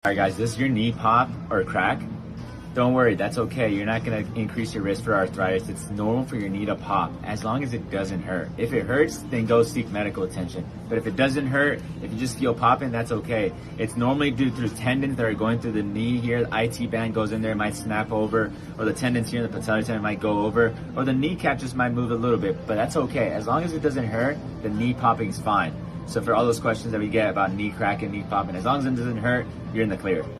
Alright guys, this is your knee pop or crack. Don't worry, that's okay. You're not gonna increase your risk for arthritis. It's normal for your knee to pop as long as it doesn't hurt. If it hurts, then go seek medical attention. But if it doesn't hurt, if you just feel popping, that's okay. It's normally due through tendons that are going through the knee here. The IT band goes in there, it might snap over, or the tendons here in the patellar tendon might go over, or the kneecap just might move a little bit, but that's okay. As long as it doesn't hurt, the knee popping is fine. So for all those questions that we get about knee cracking, knee popping, as long as it doesn't hurt, you're in the clear.